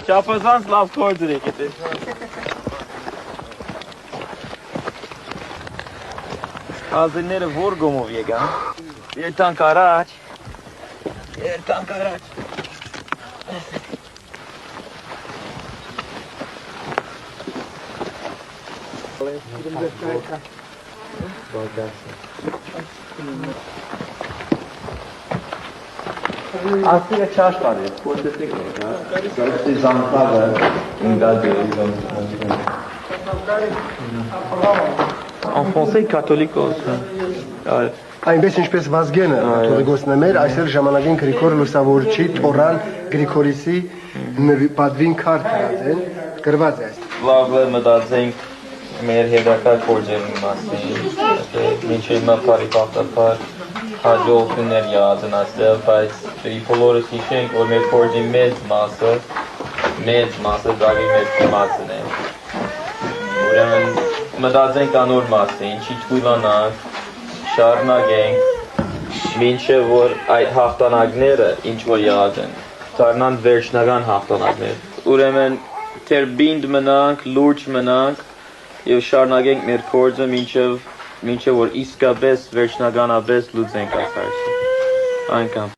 Չափազանց լավ քորձեր եք էտե։ Ազերները որ գոմով եկան։ Երթանք առաջ։ Երթանք առաջ։ Ասիը չաշ կարի, փոստեք եկա։ Սա զանգակը ինգալդի։ En français catholique. Այնպես ինչպես Վազգենը կաթողիկոսն է մեր, այսօր ժամանակին Գրիգոր Լուսավորչի Թորան Գրիգորիսի պատվին քարտ դրած գրված է։ Լավ մտածենք մեր հետաքրքիր գործերի մասին, ինչի մապարի պատապար հաջողություններ յազնացել, բայց բոլորս հիշենք, որ մեր գործի մեծ մասը դավի մեր կոմածն է։ Ուրեմն մտածենք անոր մասին, ինչի թույլանանք, շարունակենք, մինչև որ այդ հաղթանակները ինչ որ եղած են, դառնան վերջնական հաղթանակներ։ Ուրեմն թերբինդ մնանք, լուրջ մնանք եւ շարունակենք մեր գործը մինչև որ իսկապես վերջնականապես լուծենք այս հարցը։ Այնքան